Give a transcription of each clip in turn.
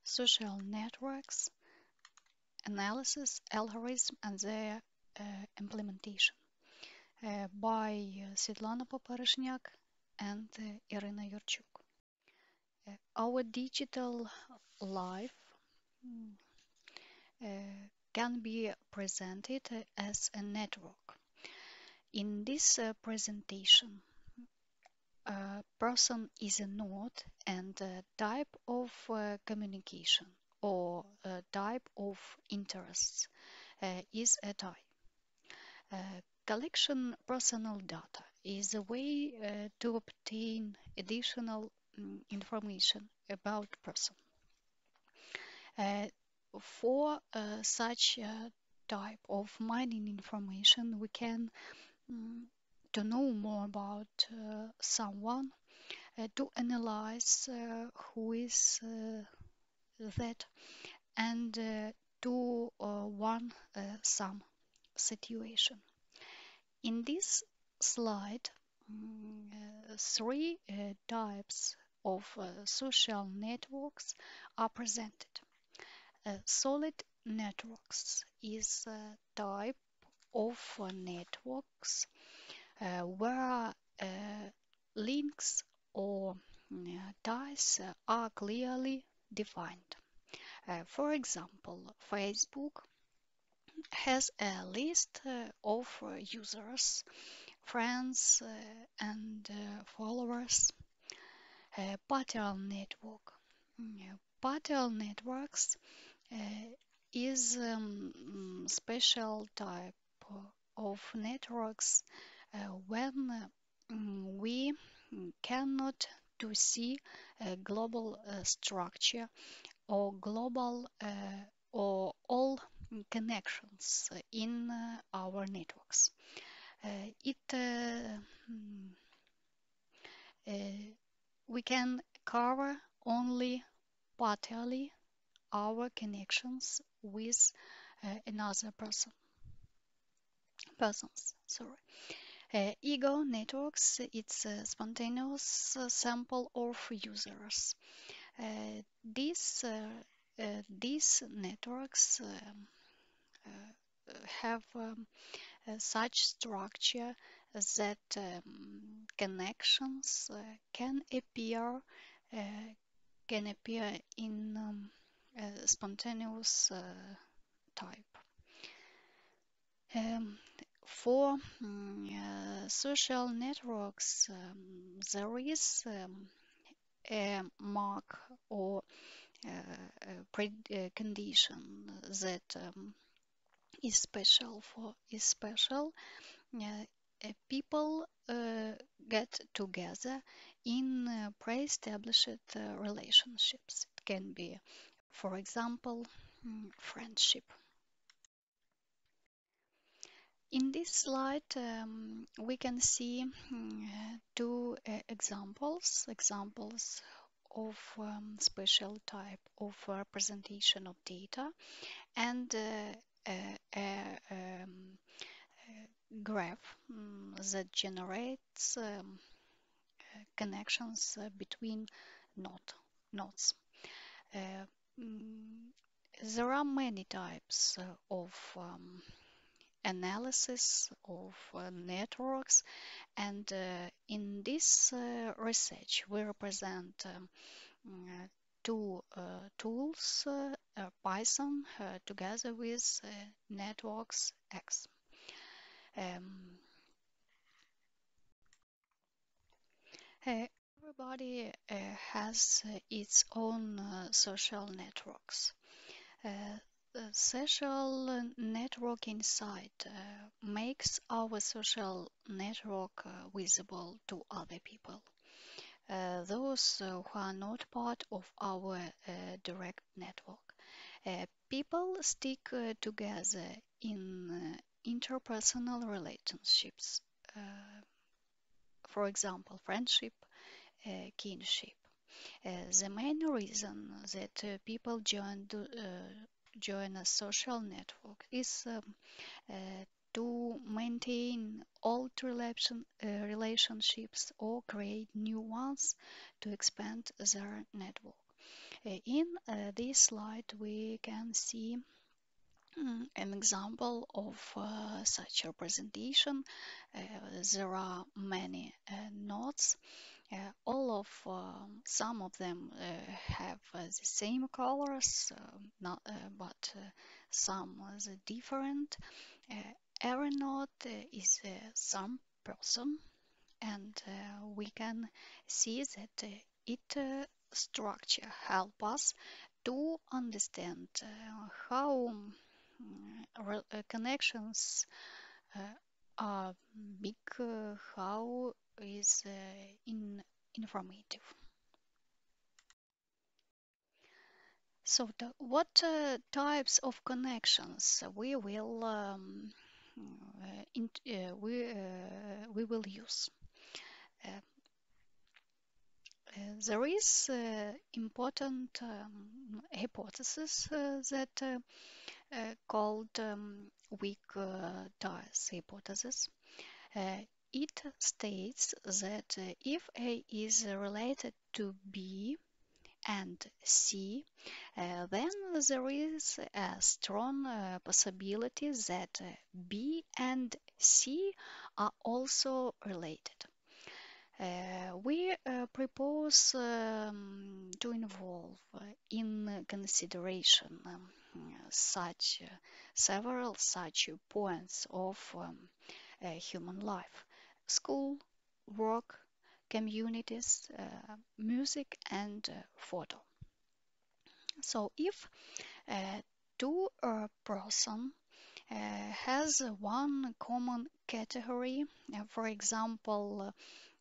social networks, analysis, algorithm, and their implementation by Svіtlана and Irina Uurchuk. Our digital life can be presented as a network. In this presentation, a person is a node and a type of communication or a type of interests is a type. Collection personal data is a way to obtain additional information about person. For such type of mining information, we can to know more about someone, to analyze who is that, and to warn some situation. In this slide, three types of social networks are presented. Solid networks is a type of networks where links or ties are clearly defined. For example, Facebook has a list of users, friends, and followers. Partial network. Partial networks is special type of networks when we cannot to see a global structure or global or all connections in our networks. We can cover only partially our connections with another persons. Ego networks, it's a spontaneous sample of users. These networks have such structure that connections can appear in spontaneous type. For social networks, there is a mark or condition that is special. People get together in pre-established relationships. It can be, for example, friendship. In this slide, we can see two examples of special type of representation of data and a graph that generates connections between nodes. There are many types of analysis of networks, and in this research we represent two tools, Python together with netoworks X. Everybody has its own social networks. Social network insight makes our social network visible to other people, those who are not part of our direct network. People stick together in interpersonal relationships, for example, friendship, kinship. The main reason that people join a social network is to maintain old relationships or create new ones to expand their network. In this slide, we can see an example of such a representation. There are many nodes. Some of them have the same colors, but some are different. Every node is some person, and we can see that it structure help us to understand how connections are big, how is informative. So what types of connections we will use? There is important hypothesis that called weak ties hypothesis. It states that if A is related to B and C, then there is a strong possibility that B and C are also related. We propose to involve in consideration several such points of human life: school, work, communities, music, and photo. So if two person has one common category, for example,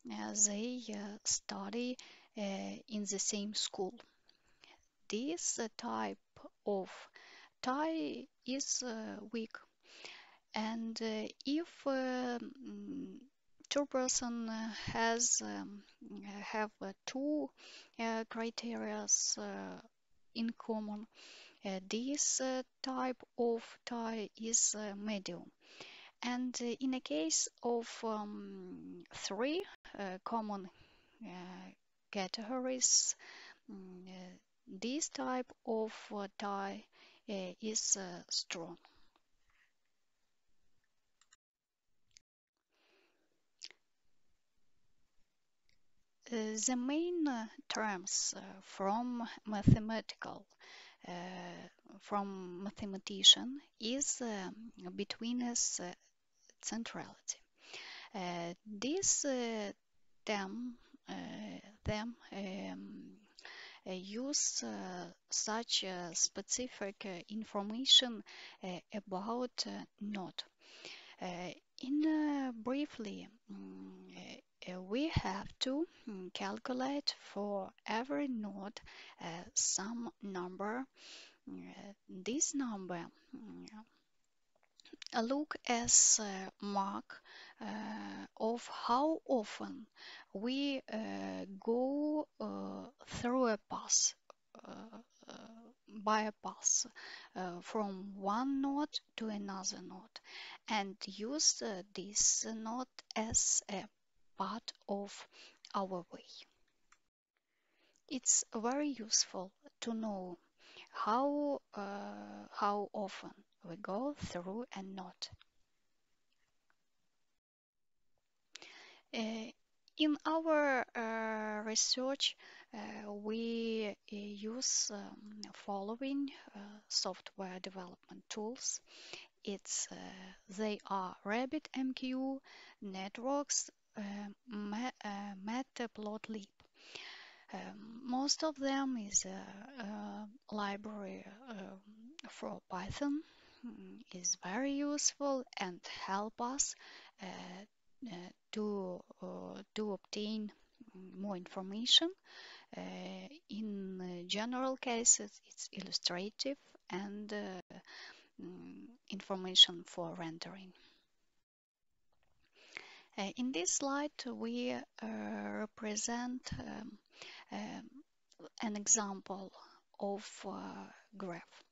they study in the same school, this type of tie is weak. And if two person have two criteria in common, this type of tie is medium. And in a case of three common categories, this type of tie is strong. The main terms from mathematician is Betweenness Centrality. This them use such specific information about node. Briefly, we have to calculate for every node some number. This number look as mark of how often we go through a path, by a path from one node to another node, and use this node as a part of our way. It's very useful to know how often we go through a node. In our research, we use following software development tools. They are RabbitMQ, networks, matplotlib. Most of them is a library for Python. Is very useful and help us to obtain more information. In general cases, it's illustrative and information for rendering. In this slide, we represent an example of graph.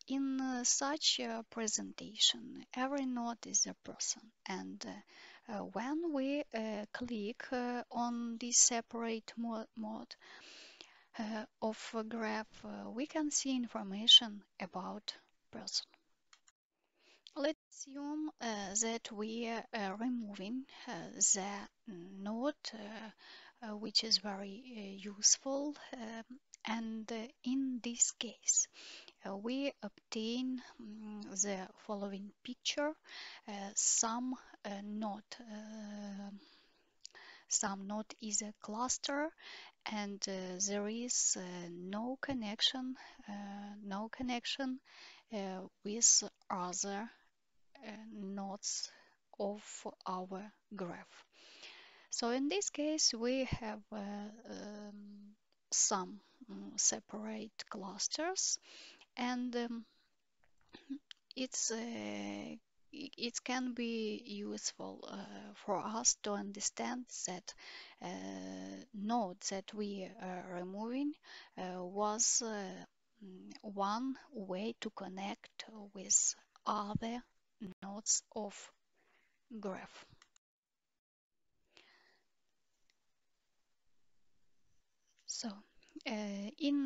In such a presentation, every node is a person, and when we click on this separate mode, of a graph, we can see information about person. Let's assume that we are removing the node, which is very useful, and in this case we obtain the following picture. Some node is a cluster, and there is no connection with other nodes of our graph. So in this case we have some separate clusters, and it can be useful for us to understand that node that we are removing was one way to connect with other nodes of graph. So in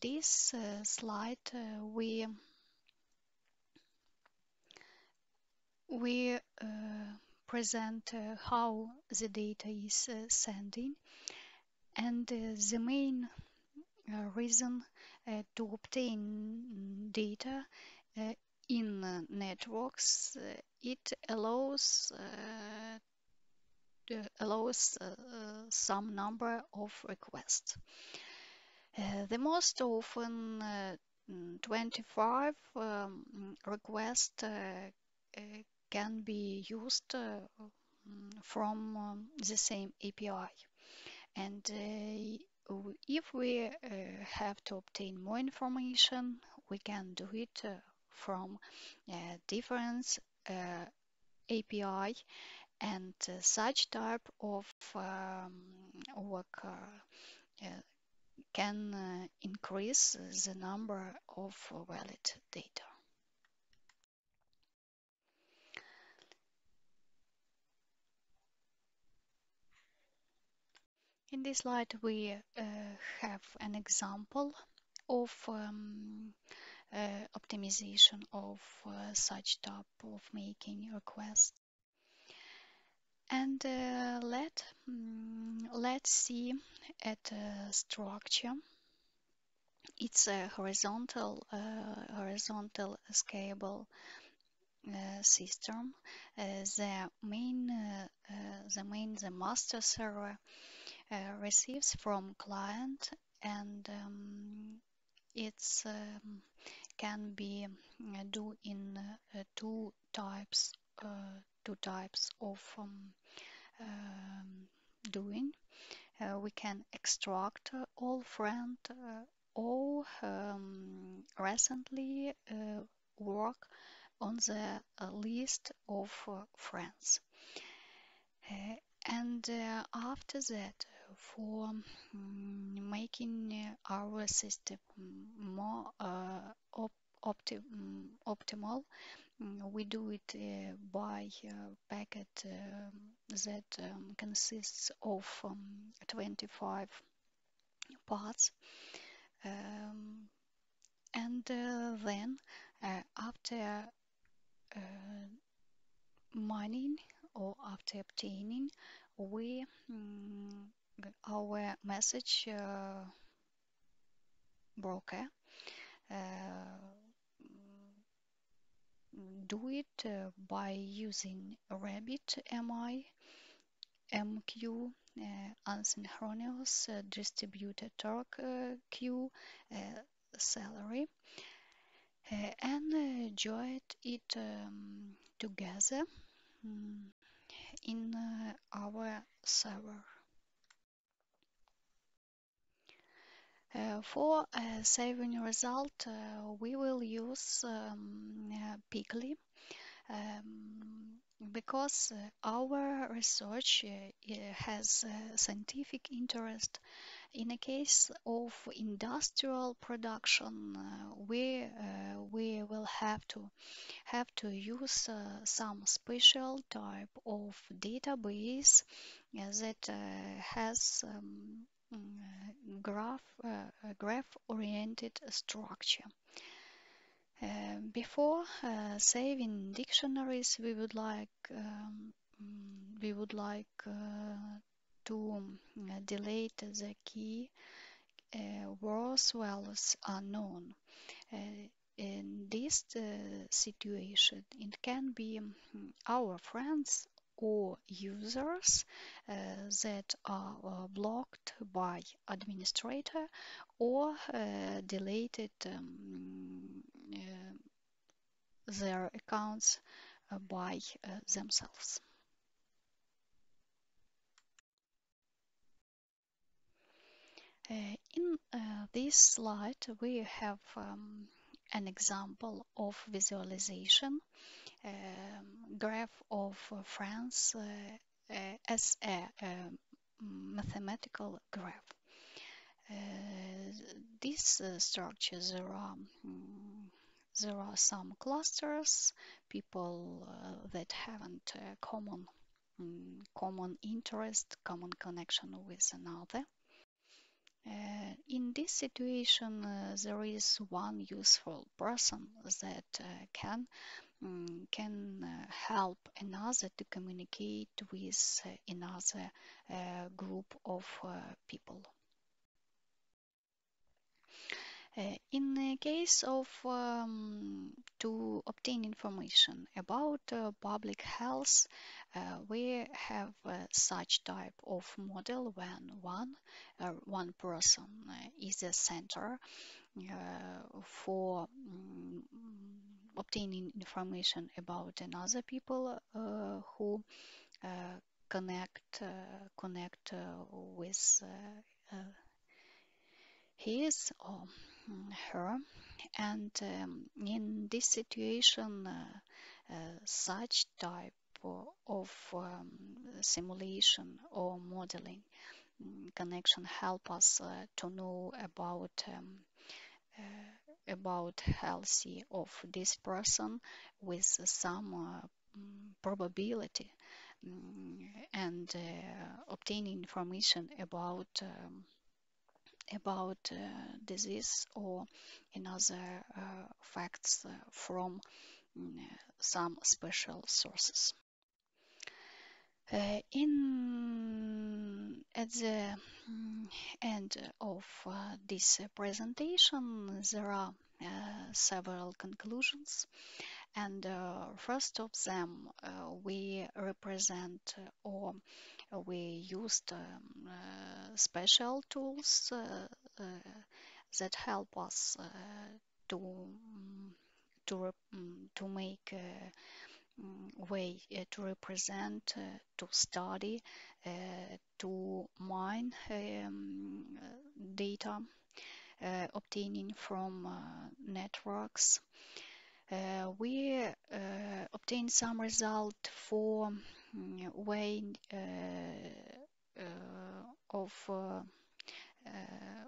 this slide we present how the data is sending, and the main reason to obtain data in networks, it allows some number of requests. The most often 25 requests can be used from the same API. And if we have to obtain more information, we can do it from different API, and such type of work can increase the number of valid data. In this slide we have an example of optimization of such type of making requests. And let's see at structure. It's a horizontal scalable system. The master server receives from client, and it's can be do in two types of doing. We can extract all friend or recently work on the list of friends. And after that, for making our system more optimal, we do it by packet that consists of 25 parts, and then after mining or after obtaining, we our message broker do it by using rabbit MI, MQ, asynchronous distributed torque queue, salary, and join it together in our server. For saving result, we will use Pickly, because our research has scientific interest. In a case of industrial production, we will have to use some special type of database that has graph-oriented structure. Before saving dictionaries, we would like to delete the key words values are known. In this situation, it can be our friends or users that are blocked by administrator or deleted their accounts by themselves. In this slide, we have an example of visualization graph of friends as a mathematical graph. This structure, there are some clusters, people that haven't common interest, common connection with another. In this situation, there is one useful person that can help another to communicate with another group of people. In the case of to obtain information about public health, we have such type of model when one person is a center for obtaining information about another people who connect with his or her, and in this situation such type of simulation or modeling connection help us to know about healthy of this person with some probability, and obtaining information about disease or another facts from some special sources. At the end of this presentation, there are several conclusions, and first of them, we represent or we used special tools that help us to make way to represent, to study, to mine data obtaining from networks. We obtain some result for way of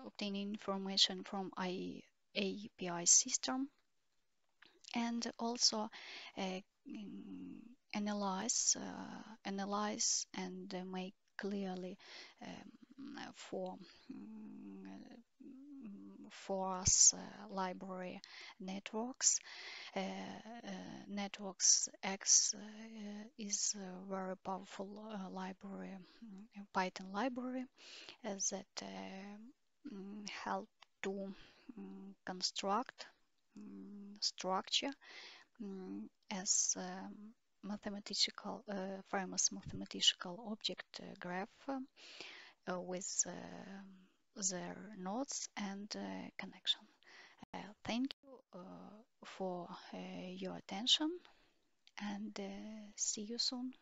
obtaining information from API system, and also analyze and make clearly for us library netwоrks. netwоrks X is a very powerful library, Python library that help to construct structure as famous mathematical object graph with their nodes and connection. Thank you for your attention, and see you soon.